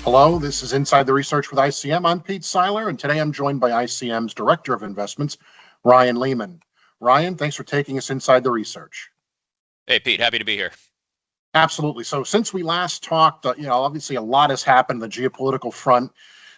Hello, this is Inside the Research with ICM. I'm Pete Seiler, and today I'm joined by ICM's Director of Investments, Ryan Lehman. Ryan, thanks for taking us inside the research. Hey, Pete, happy to be here. Absolutely. So since we last talked, obviously a lot has happened on the geopolitical front,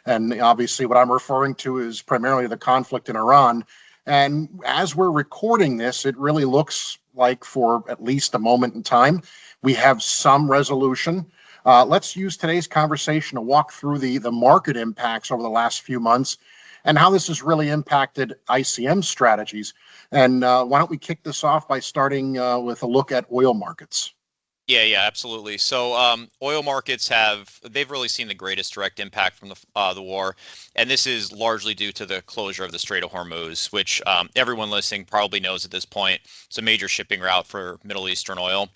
and obviously what I'm referring to is primarily the conflict in Iran. And as we're recording this, it really looks like for at least a moment in time, we have some resolution. Let's use today's conversation to walk through the market impacts over the last few months and how this has really impacted ICM strategies. And why don't we kick this off by starting with a look at oil markets? Yeah, absolutely. So, oil markets they've really seen the greatest direct impact from the war, and this is largely due to the closure of the Strait of Hormuz, which everyone listening probably knows at this point. It's a major shipping route for Middle Eastern oil.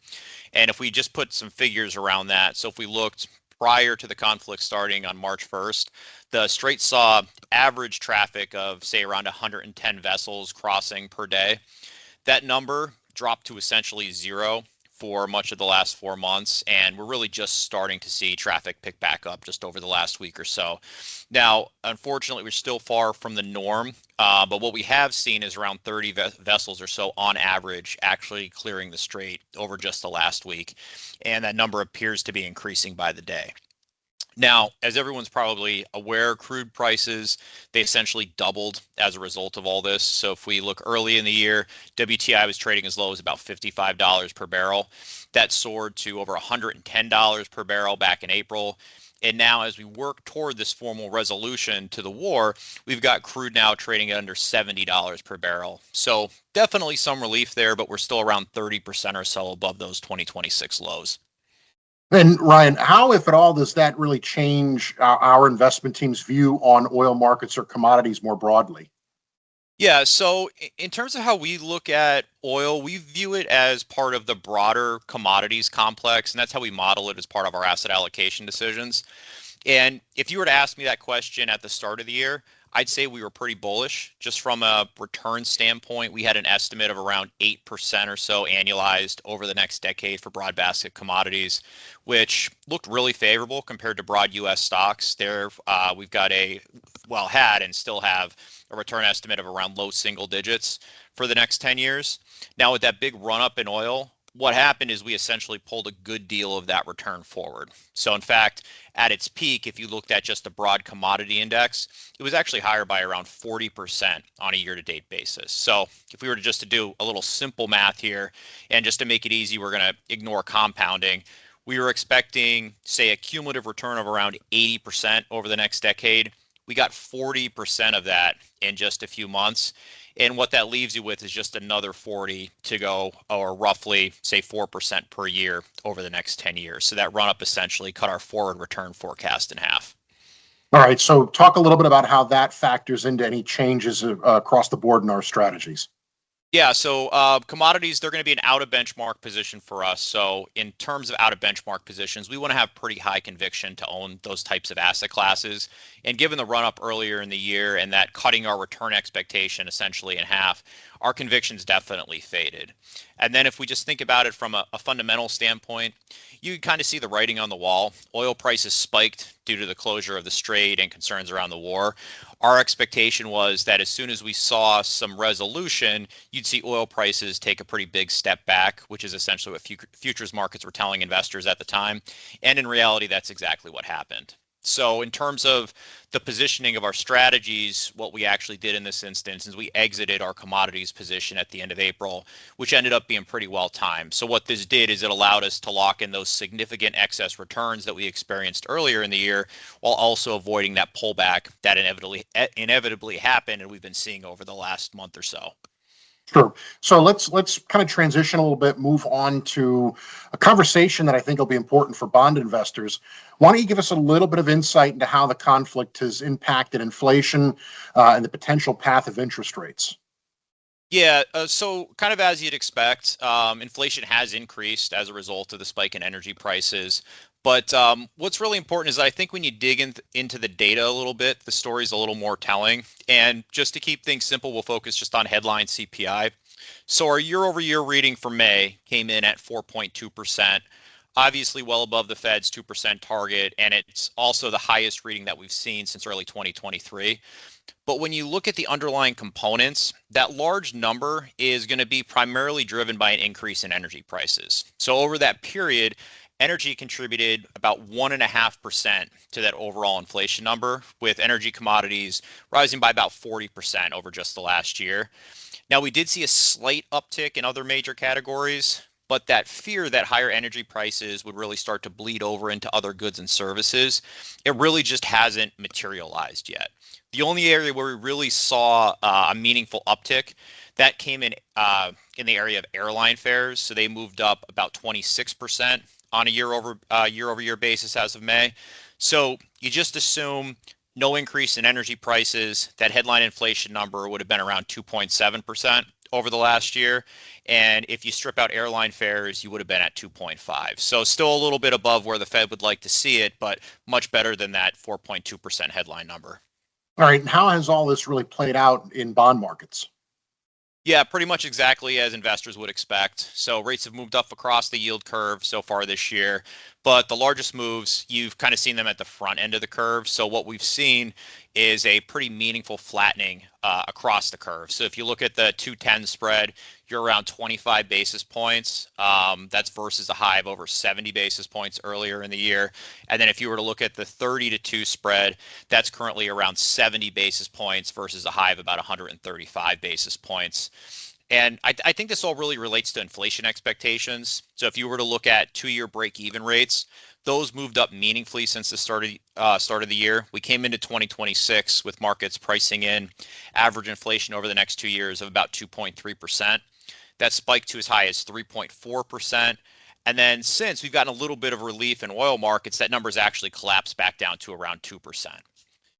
And if we just put some figures around that, so if we looked prior to the conflict starting on March 1st, the Strait saw average traffic of, say, around 110 vessels crossing per day. That number dropped to essentially zero for much of the last 4 months, and we're really just starting to see traffic pick back up just over the last week or so. Now, unfortunately, we're still far from the norm, but what we have seen is around 30 vessels or so on average actually clearing the strait over just the last week, and that number appears to be increasing by the day. Now, as everyone's probably aware, crude prices, they essentially doubled as a result of all this. So if we look early in the year, WTI was trading as low as about $55 per barrel. That soared to over $110 per barrel back in April. And now, as we work toward this formal resolution to the war, we've got crude now trading at under $70 per barrel. So definitely some relief there, but we're still around 30% or so above those 2026 lows. And Ryan, how, if at all, does that really change our investment team's view on oil markets or commodities more broadly? Yeah, so in terms of how we look at oil, we view it as part of the broader commodities complex, and that's how we model it as part of our asset allocation decisions. And if you were to ask me that question at the start of the year, I'd say we were pretty bullish. Just from a return standpoint, we had an estimate of around 8% or so annualized over the next decade for broad basket commodities, which looked really favorable compared to broad US stocks. There, we've got had and still have a return estimate of around low single digits for the next 10 years. Now, with that big run up in oil, what happened is we essentially pulled a good deal of that return forward. So in fact, at its peak, if you looked at just the broad commodity index, it was actually higher by around 40% on a year-to-date basis. So if we were to do a little simple math here, and just to make it easy, we're going to ignore compounding. We were expecting, say, a cumulative return of around 80% over the next decade. We got 40% of that in just a few months. And what that leaves you with is just another 40 to go, or roughly, say, 4% per year over the next 10 years. So that run up essentially cut our forward return forecast in half. All right, so talk a little bit about how that factors into any changes across the board in our strategies. Yeah, so commodities, they're going to be an out of benchmark position for us. So in terms of out of benchmark positions, we want to have pretty high conviction to own those types of asset classes. And given the run up earlier in the year and that cutting our return expectation essentially in half, our convictions definitely faded. And then if we just think about it from a fundamental standpoint, you can kind of see the writing on the wall. Oil prices spiked due to the closure of the strait and concerns around the war. Our expectation was that as soon as we saw some resolution, you'd see oil prices take a pretty big step back, which is essentially what futures markets were telling investors at the time. And in reality, that's exactly what happened. So in terms of the positioning of our strategies, what we actually did in this instance is we exited our commodities position at the end of April, which ended up being pretty well timed. So what this did is it allowed us to lock in those significant excess returns that we experienced earlier in the year, while also avoiding that pullback that inevitably happened and we've been seeing over the last month or so. Sure. So let's kind of transition a little bit, move on to a conversation that I think will be important for bond investors. Why don't you give us a little bit of insight into how the conflict has impacted inflation and the potential path of interest rates? Yeah, so kind of as you'd expect, inflation has increased as a result of the spike in energy prices. But what's really important is I think when you dig into the data a little bit, the story's a little more telling. And just to keep things simple, we'll focus just on headline CPI. So our year over year reading for May came in at 4.2%. obviously well above the Fed's 2% target, and it's also the highest reading that we've seen since early 2023. But when you look at the underlying components, that large number is going to be primarily driven by an increase in energy prices. So over that period, energy contributed about 1.5% to that overall inflation number, with energy commodities rising by about 40% over just the last year. Now, we did see a slight uptick in other major categories, but that fear that higher energy prices would really start to bleed over into other goods and services, it really just hasn't materialized yet. The only area where we really saw a meaningful uptick that came in the area of airline fares. So they moved up about 26% on a year-over-year basis as of May. So you just assume no increase in energy prices. That headline inflation number would have been around 2.7% over the last year. And if you strip out airline fares, you would have been at 2.5. So still a little bit above where the Fed would like to see it, but much better than that 4.2% headline number. All right. And how has all this really played out in bond markets? Yeah, pretty much exactly as investors would expect. So rates have moved up across the yield curve so far this year, but the largest moves, you've kind of seen them at the front end of the curve. So what we've seen is a pretty meaningful flattening across the curve. So if you look at the 210 spread, you're around 25 basis points. That's versus a high of over 70 basis points earlier in the year. And then if you were to look at the 30 to 2 spread, that's currently around 70 basis points versus a high of about 135 basis points. And I think this all really relates to inflation expectations. So if you were to look at 2-year break-even rates, those moved up meaningfully since the start of the year. We came into 2026 with markets pricing in average inflation over the next 2 years of about 2.3%. That spiked to as high as 3.4%. And then since we've gotten a little bit of relief in oil markets, that number's actually collapsed back down to around 2%.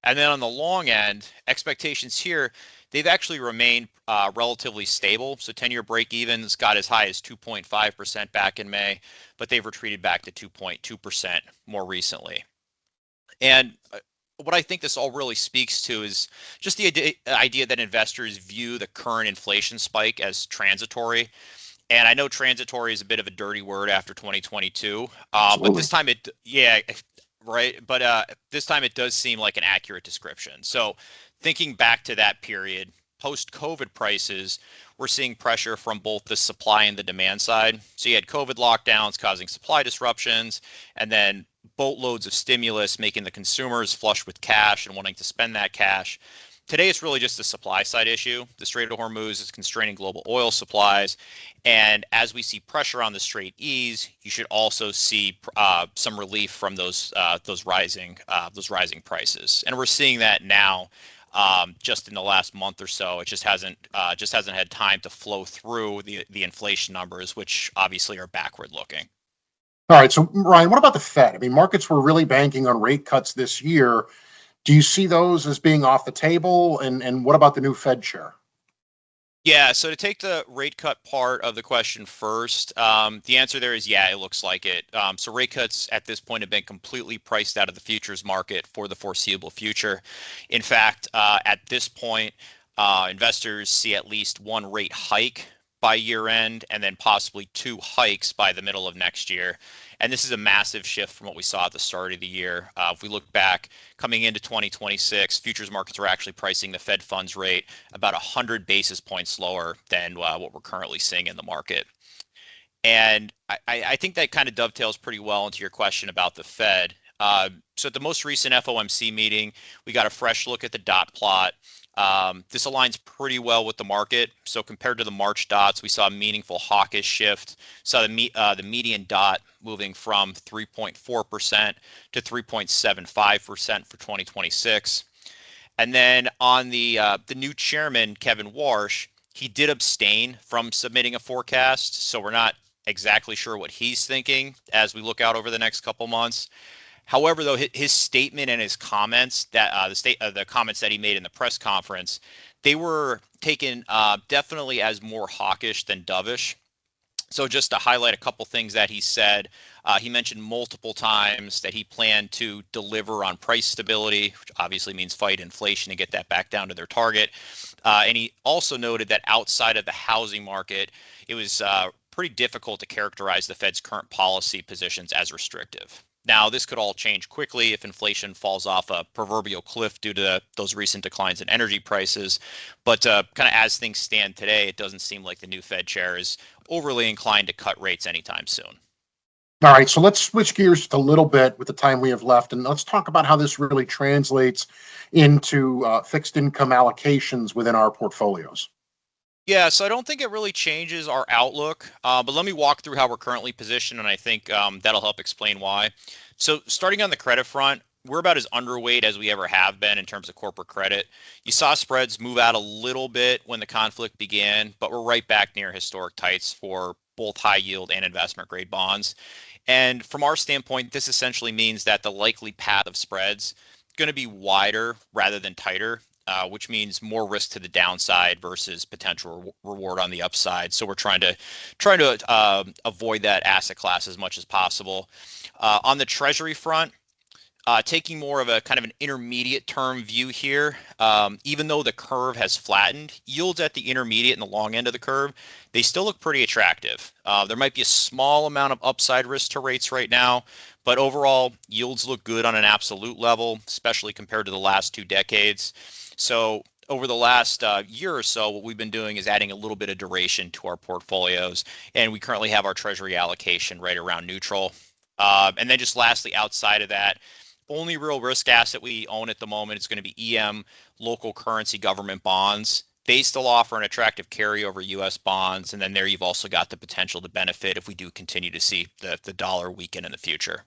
And then on the long end, expectations here, they've actually remained relatively stable. So 10-year break-evens got as high as 2.5% back in May, but they've retreated back to 2.2% more recently. And what I think this all really speaks to is just the idea that investors view the current inflation spike as transitory. And I know transitory is a bit of a dirty word after 2022, but this time right. But this time it does seem like an accurate description. So thinking back to that period, post-COVID prices, we're seeing pressure from both the supply and the demand side. So you had COVID lockdowns causing supply disruptions, and then boatloads of stimulus making the consumers flush with cash and wanting to spend that cash. Today, it's really just a supply side issue. The Strait of Hormuz is constraining global oil supplies. And as we see pressure on the Strait ease, you should also see some relief from those rising prices. And we're seeing that now just in the last month or so. It just hasn't had time to flow through the inflation numbers, which obviously are backward looking. All right. So, Ryan, what about the Fed? I mean, markets were really banking on rate cuts this year. Do you see those as being off the table? And what about the new Fed chair? Yeah, so to take the rate cut part of the question first, the answer there is yeah, it looks like it. So rate cuts at this point have been completely priced out of the futures market for the foreseeable future. In fact, at this point, investors see at least one rate hike by year end and then possibly 2 hikes by the middle of next year. And this is a massive shift from what we saw at the start of the year. If we look back coming into 2026, futures markets were actually pricing the Fed funds rate about 100 basis points lower than what we're currently seeing in the market. And I think that kind of dovetails pretty well into your question about the Fed. So at the most recent FOMC meeting, we got a fresh look at the dot plot. This aligns pretty well with the market. So compared to the March dots, we saw a meaningful hawkish shift. Saw the median dot moving from 3.4% to 3.75% for 2026. And then on the new chairman, Kevin Warsh, he did abstain from submitting a forecast. So we're not exactly sure what he's thinking as we look out over the next couple months. However, though, his statement and his comments that the comments that he made in the press conference, they were taken definitely as more hawkish than dovish. So just to highlight a couple things that he said, he mentioned multiple times that he planned to deliver on price stability, which obviously means fight inflation and get that back down to their target. And he also noted that outside of the housing market, it was pretty difficult to characterize the Fed's current policy positions as restrictive. Now, this could all change quickly if inflation falls off a proverbial cliff due to those recent declines in energy prices. But kind of as things stand today, it doesn't seem like the new Fed chair is overly inclined to cut rates anytime soon. All right, so let's switch gears just a little bit with the time we have left, and let's talk about how this really translates into fixed income allocations within our portfolios. Yeah, so I don't think it really changes our outlook, but let me walk through how we're currently positioned, and I think that'll help explain why. So, starting on the credit front, we're about as underweight as we ever have been in terms of corporate credit. You saw spreads move out a little bit when the conflict began, but we're right back near historic tights for both high yield and investment grade bonds. And from our standpoint, this essentially means that the likely path of spreads is going to be wider rather than tighter, which means more risk to the downside versus potential reward on the upside. So we're trying to avoid that asset class as much as possible. On the Treasury front, taking more of a kind of an intermediate term view here, even though the curve has flattened, yields at the intermediate and the long end of the curve, they still look pretty attractive. There might be a small amount of upside risk to rates right now, but overall yields look good on an absolute level, especially compared to the last 2 decades. So over the last year or so, what we've been doing is adding a little bit of duration to our portfolios, and we currently have our Treasury allocation right around neutral. And then just lastly, outside of that, only real risk asset we own at the moment is going to be EM local currency government bonds. They still offer an attractive carry over US bonds. And then there you've also got the potential to benefit if we do continue to see the dollar weaken in the future.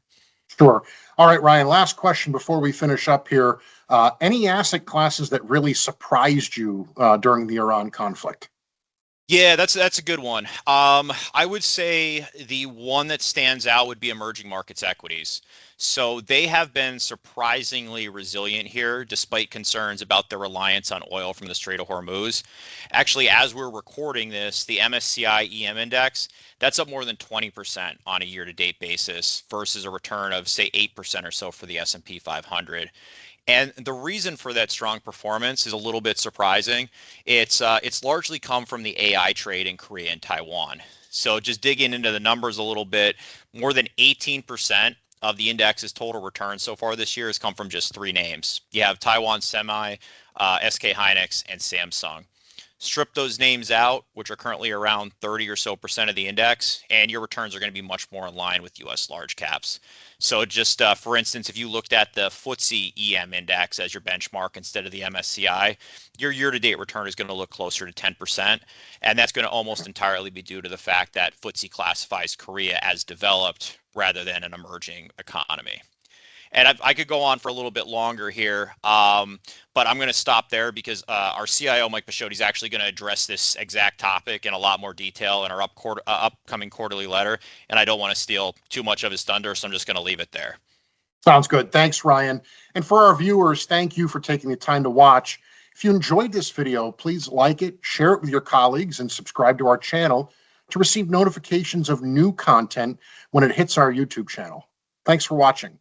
Sure. All right, Ryan, last question before we finish up here. Any asset classes that really surprised you during the Iran conflict? Yeah, that's a good one. I would say the one that stands out would be emerging markets equities. So they have been surprisingly resilient here, despite concerns about their reliance on oil from the Strait of Hormuz. Actually, as we're recording this, the MSCI EM index, that's up more than 20% on a year-to-date basis versus a return of, say, 8% or so for the S&P 500. And the reason for that strong performance is a little bit surprising. It's largely come from the AI trade in Korea and Taiwan. So just digging into the numbers a little bit, more than 18% of the index's total return so far this year has come from just 3 names. You have Taiwan Semi, SK Hynix, and Samsung. Strip those names out, which are currently around 30 or so percent of the index, and your returns are going to be much more in line with US large caps. So just for instance, if you looked at the FTSE EM index as your benchmark instead of the MSCI, your year-to-date return is going to look closer to 10%. And that's going to almost entirely be due to the fact that FTSE classifies Korea as developed rather than an emerging economy. And I could go on for a little bit longer here, but I'm going to stop there because our CIO, Mike Pachotti, is actually going to address this exact topic in a lot more detail in our upcoming quarterly letter. And I don't want to steal too much of his thunder, so I'm just going to leave it there. Sounds good. Thanks, Ryan. And for our viewers, thank you for taking the time to watch. If you enjoyed this video, please like it, share it with your colleagues, and subscribe to our channel to receive notifications of new content when it hits our YouTube channel. Thanks for watching.